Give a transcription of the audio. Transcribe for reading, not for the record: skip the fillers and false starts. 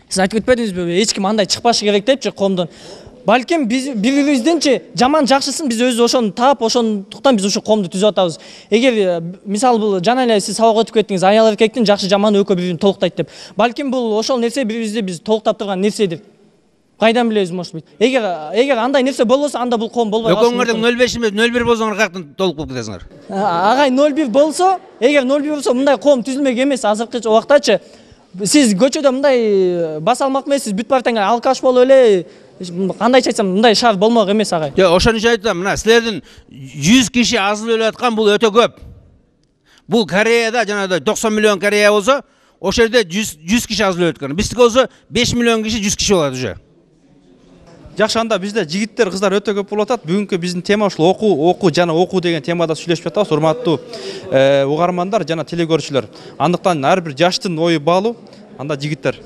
Сиз айтып кетпедиңизби, эч ким андай чыкпашы керек депчи коомдон. Балким биз бири-бирибизденчи жаман жакшысын биз өзү ошону таап, ошондуктан биз ушу коомду түзүп атабыз. Эгер мисалы бул жана эле сиз сабак өтүп кеттиңиз, аял эркектин жакшы жаманы экөө бири-бирин толуктайт деп. Балким бул ошол нерсе бири-бирибизди биз толуктап турган нерседир. Кайдан билебиз, может быть. Эгер андай нерсе болбосо, анда бул коом болбой калышы мүмкүн. Экөөңөрдүн 05 эмес 01 болсоңор каяктан толук болуп кетесиңер? Агай 01 болсо, эгер 01 болсо мындай коом түзүлмөк эмес азыркы убактачы. Сиз көчөдө мындай баса алмак эмессиз, бүт партияга алкаш болуп эле, кандайча айтсам, мындай шарт болмок эмес агай. Жок, ошон үчүн айтам, мына силердин 100 киши азыр өлүп аткан бул өтө көп. Бул Кореяда жанагыдай 90 миллион Корея болсо, ошол жерде 100 киши азыр өлүп аткан. Биздики болсо 5 миллион киши 100 киши болот уже. Жакшы, анда бизде жигиттер, кыздар өтө көп болуп атат. Бүгүнкү биздин тема ушул окуу деген темада сүйлөшүп жатабыз. Урматтуу угармандар жана телекөрүүчүлөр. Андыктан ар бир жаштын ою баалуу. Анда жигиттер